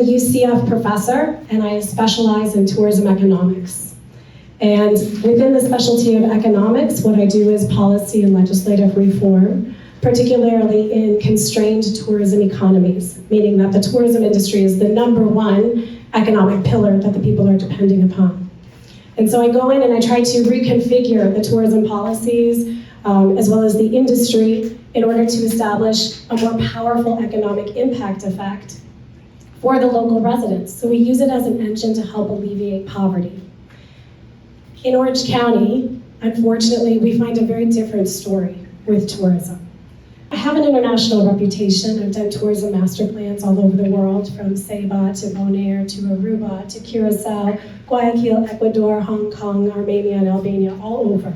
UCF professor, and I specialize in tourism economics. And within the specialty of economics, what I do is policy and legislative reform, particularly in constrained tourism economies, meaning that the tourism industry is the #1 economic pillar that the people are depending upon. And so I go in and I try to reconfigure the tourism policies, as well as the industry, in order to establish a more powerful economic impact effect for the local residents. So we use it as an engine to help alleviate poverty. In Orange County, unfortunately, we find a very different story with tourism. I have an international reputation. I've done tourism master plans all over the world, from Ceiba to Bonaire to Aruba to Curacao, Guayaquil, Ecuador, Hong Kong, Armenia, and Albania, all over.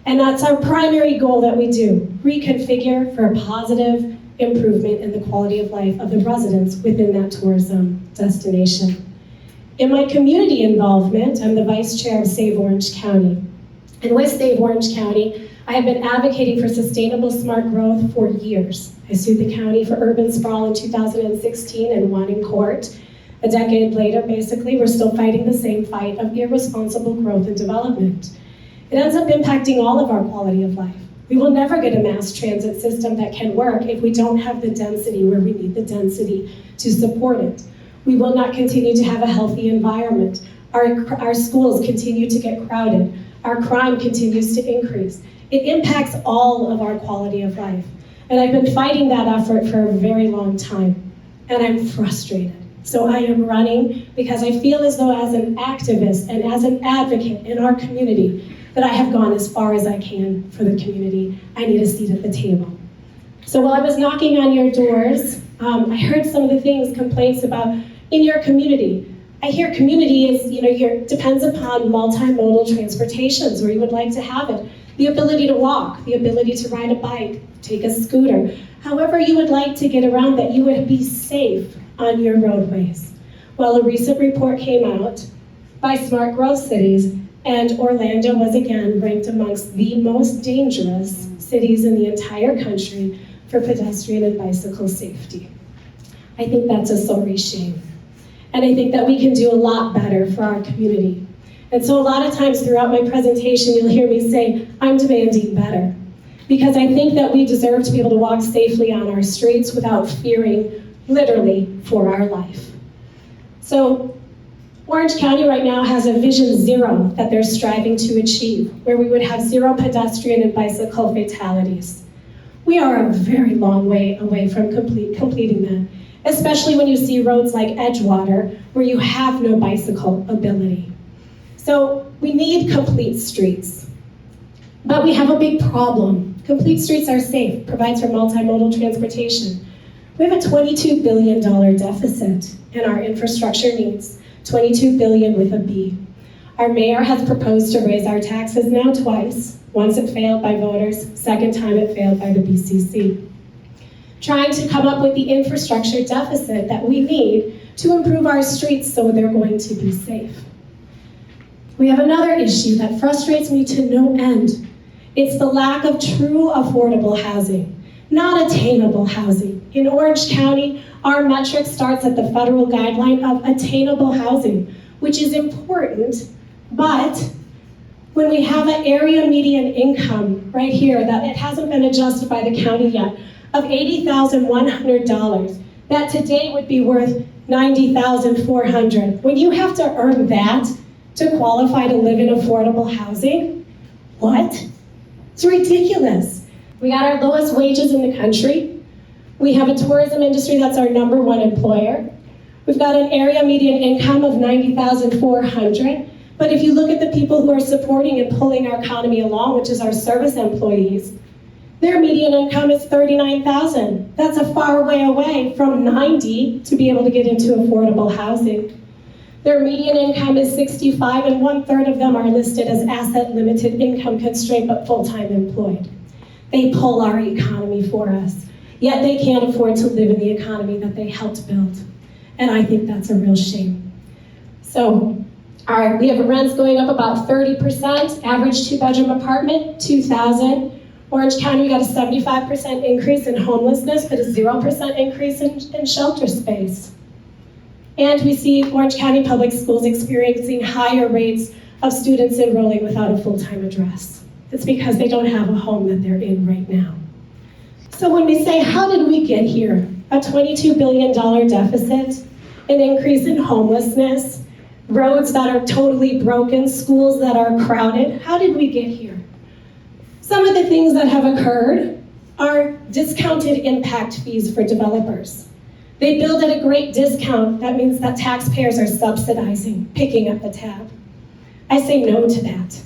And that's our primary goal that we do, reconfigure for a positive improvement in the quality of life of the residents within that tourism destination. In my community involvement, I'm the vice chair of Save Orange County. And with Save Orange County, I have been advocating for sustainable smart growth for years. I sued the county for urban sprawl in 2016 and won in court. A decade later, basically, we're still fighting the same fight of irresponsible growth and development. It ends up impacting all of our quality of life. We will never get a mass transit system that can work if we don't have the density where we need the density to support it. We will not continue to have a healthy environment. Our schools continue to get crowded. Our crime continues to increase. It impacts all of our quality of life. And I've been fighting that effort for a very long time. And I'm frustrated. So I am running because I feel as though as an activist and as an advocate in our community, that I have gone as far as I can for the community. I need a seat at the table. So while I was knocking on your doors, I heard some of the things, complaints about in your community. I hear community is, depends upon multimodal transportations where you would like to have it. The ability to walk, the ability to ride a bike, take a scooter, however you would like to get around, that you would be safe on your roadways. Well, a recent report came out by Smart Growth Cities, and Orlando was again ranked amongst the most dangerous cities in the entire country for pedestrian and bicycle safety. I think that's a sorry shame. And I think that we can do a lot better for our community. And so a lot of times throughout my presentation, you'll hear me say, I'm demanding better. Because I think that we deserve to be able to walk safely on our streets without fearing, literally, for our life. So Orange County right now has a Vision Zero that they're striving to achieve, where we would have 0 pedestrian and bicycle fatalities. We are a very long way away from completing that, especially when you see roads like Edgewater, where you have no bicycle ability. So we need complete streets. But we have a big problem. Complete streets are safe, provides for multimodal transportation. We have a $22 billion deficit in our infrastructure needs. 22 billion with a B. Our mayor has proposed to raise our taxes now twice. Once it failed by voters, second time it failed by the BCC. Trying to come up with the infrastructure deficit that we need to improve our streets so they're going to be safe. We have another issue that frustrates me to no end. It's the lack of true affordable housing, not attainable housing. In Orange County, our metric starts at the federal guideline of attainable housing, which is important, but when we have an area median income right here that it hasn't been adjusted by the county yet, of $80,100, that today would be worth $90,400. When you have to earn that to qualify to live in affordable housing, what? It's ridiculous. We got our lowest wages in the country. We have a tourism industry that's our #1 employer. We've got an area median income of $90,400. But if you look at the people who are supporting and pulling our economy along, which is our service employees, their median income is $39,000. That's a far way away from $90,000 to be able to get into affordable housing. Their median income is $65,000, and 1/3 of them are listed as asset limited income constraint but full-time employed. They pull our economy for us. Yet they can't afford to live in the economy that they helped build. And I think that's a real shame. So, we have rents going up about 30%, average 2-bedroom apartment, $2,000. Orange County, we got a 75% increase in homelessness, but a 0% increase in shelter space. And we see Orange County Public Schools experiencing higher rates of students enrolling without a full-time address. It's because they don't have a home that they're in right now. So when we say, how did we get here? A $22 billion deficit, an increase in homelessness, roads that are totally broken, schools that are crowded. How did we get here? Some of the things that have occurred are discounted impact fees for developers. They build at a great discount. That means that taxpayers are subsidizing, picking up the tab. I say no to that.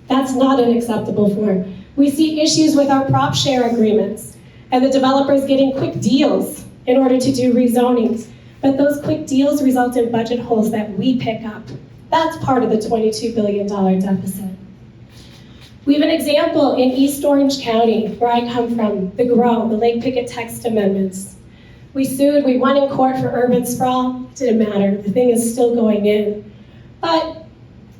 That's not an acceptable form. We see issues with our prop share agreements and the developers getting quick deals in order to do rezonings. But those quick deals result in budget holes that we pick up. That's part of the $22 billion deficit. We have an example in East Orange County, where I come from, the GROW, the Lake Picket text amendments. We sued, we won in court for urban sprawl. It didn't matter, the thing is still going in. But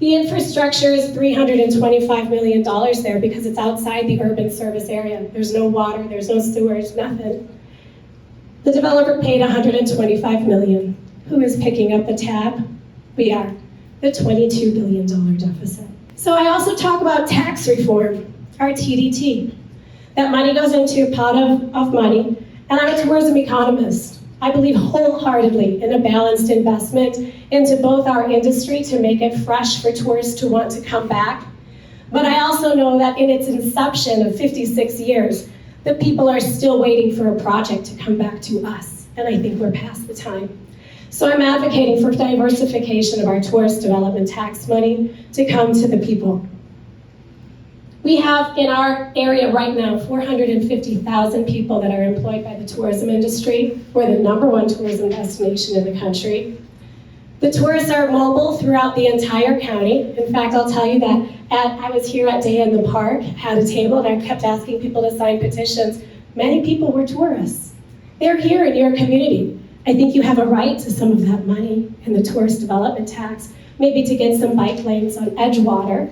the infrastructure is $325 million there because it's outside the urban service area. There's no water, there's no sewers, nothing. The developer paid $125 million. Who is picking up the tab? We are. The $22 billion deficit. So I also talk about tax reform, our TDT. That money goes into a pot of money, and I'm a tourism economist. I believe wholeheartedly in a balanced investment into both our industry to make it fresh for tourists to want to come back. But I also know that in its inception of 56 years, the people are still waiting for a project to come back to us, and I think we're past the time. So I'm advocating for diversification of our tourist development tax money to come to the people. We have in our area right now 450,000 people that are employed by the tourism industry. We're the #1 tourism destination in the country. The tourists are mobile throughout the entire county. In fact, I'll tell you that I was here at Day in the Park, had a table, and I kept asking people to sign petitions. Many people were tourists. They're here in your community. I think you have a right to some of that money in the tourist development tax, maybe to get some bike lanes on Edgewater,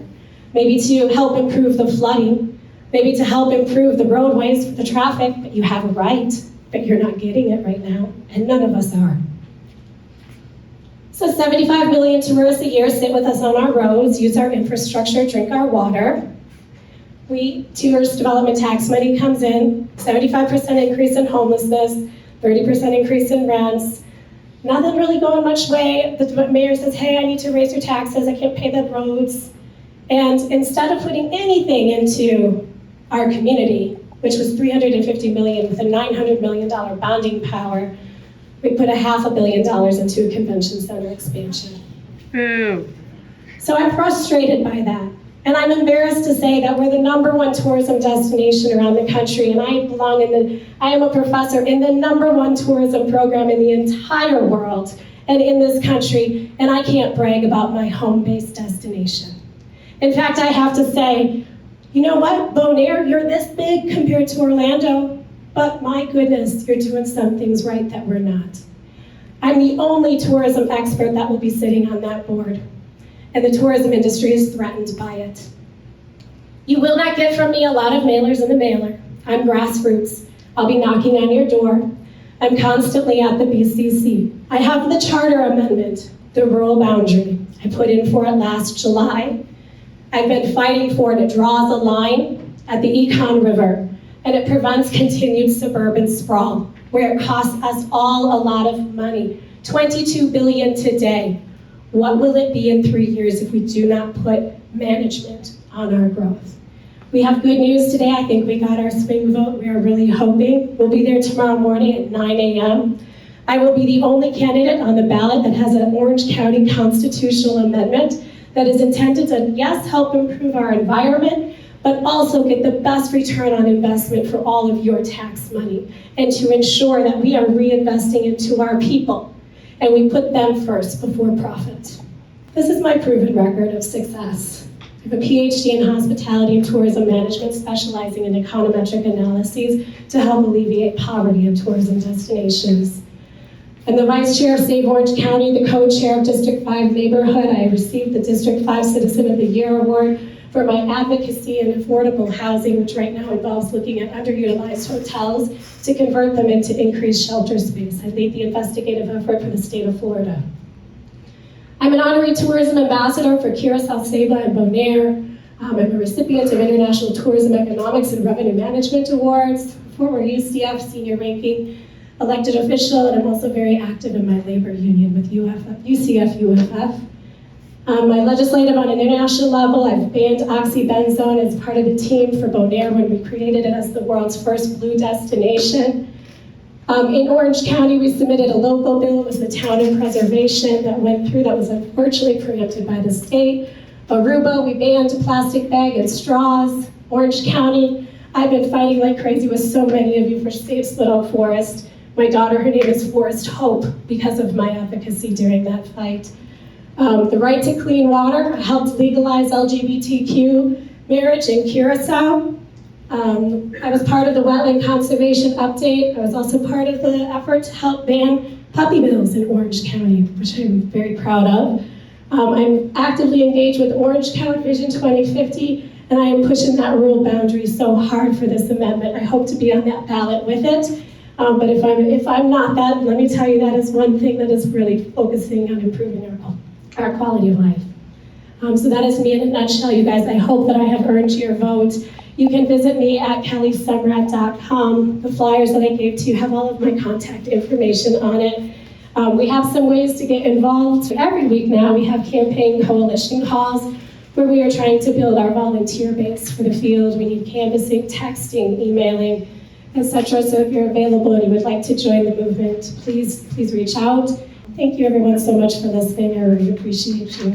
maybe to help improve the flooding, maybe to help improve the roadways for the traffic, but you have a right, but you're not getting it right now, and none of us are. So 75 million tourists a year sit with us on our roads, use our infrastructure, drink our water. Tourist development tax money comes in, 75% increase in homelessness, 30% increase in rents. Nothing really going much way. The mayor says, hey, I need to raise your taxes, I can't pay the roads. And instead of putting anything into our community, which was $350 million with a $900 million bonding power, we put $500 million into a convention center expansion. Boo. So I'm frustrated by that. And I'm embarrassed to say that we're the #1 tourism destination around the country, and I am a professor in the #1 tourism program in the entire world and in this country, and I can't brag about my home-based destination. In fact, I have to say, you know what, Bonaire, you're this big compared to Orlando, but my goodness, you're doing some things right that we're not. I'm the only tourism expert that will be sitting on that board, and the tourism industry is threatened by it. You will not get from me a lot of mailers in the mailer. I'm grassroots. I'll be knocking on your door. I'm constantly at the BCC. I have the charter amendment, the rural boundary. I put in for it last July. I've been fighting for it. It draws a line at the Econ River, and it prevents continued suburban sprawl, where it costs us all a lot of money. $22 billion today. What will it be in 3 years if we do not put management on our growth? We have good news today. I think we got our swing vote. We are really hoping. We'll be there tomorrow morning at 9 a.m. I will be the only candidate on the ballot that has an Orange County constitutional amendment that is intended to, yes, help improve our environment, but also get the best return on investment for all of your tax money, and to ensure that we are reinvesting into our people, and we put them first before profit. This is my proven record of success. I have a PhD in hospitality and tourism management, specializing in econometric analyses to help alleviate poverty in tourism destinations. I'm the vice chair of Save Orange County, the co-chair of District 5 Neighborhood. I received the District 5 Citizen of the Year Award for my advocacy in affordable housing, which right now involves looking at underutilized hotels to convert them into increased shelter space. I lead the investigative effort for the state of Florida. I'm an honorary tourism ambassador for Curacao, Ceiba, and Bonaire. I'm a recipient of International Tourism Economics and Revenue Management Awards, former UCF senior ranking elected official, and I'm also very active in my labor union with UCF-UFF. My legislative on an international level, I've banned oxybenzone as part of the team for Bonaire when we created it as the world's first blue destination. In Orange County, we submitted a local bill. It was the Town of Preservation that went through, that was unfortunately preempted by the state. Aruba, we banned plastic bag and straws. Orange County, I've been fighting like crazy with so many of you for Safe Little Forest. My daughter, her name is Forest Hope, because of my advocacy during that fight. The right to clean water, I helped legalize LGBTQ marriage in Curacao. I was part of the Wetland Conservation Update. I was also part of the effort to help ban puppy mills in Orange County, which I'm very proud of. I'm actively engaged with Orange County Vision 2050, and I am pushing that rural boundary so hard for this amendment. I hope to be on that ballot with it. But if I'm not that, let me tell you, that is one thing that is really focusing on improving our quality of life. So that is me in a nutshell, you guys. I hope that I have earned your vote. You can visit me at kellysemrad.com. The flyers that I gave to you have all of my contact information on it. We have some ways to get involved. Every week now we have campaign coalition calls where we are trying to build our volunteer base for the field. We need canvassing, texting, emailing, etc. So if you're available and you would like to join the movement, please reach out. Thank you everyone so much for listening. I really appreciate you.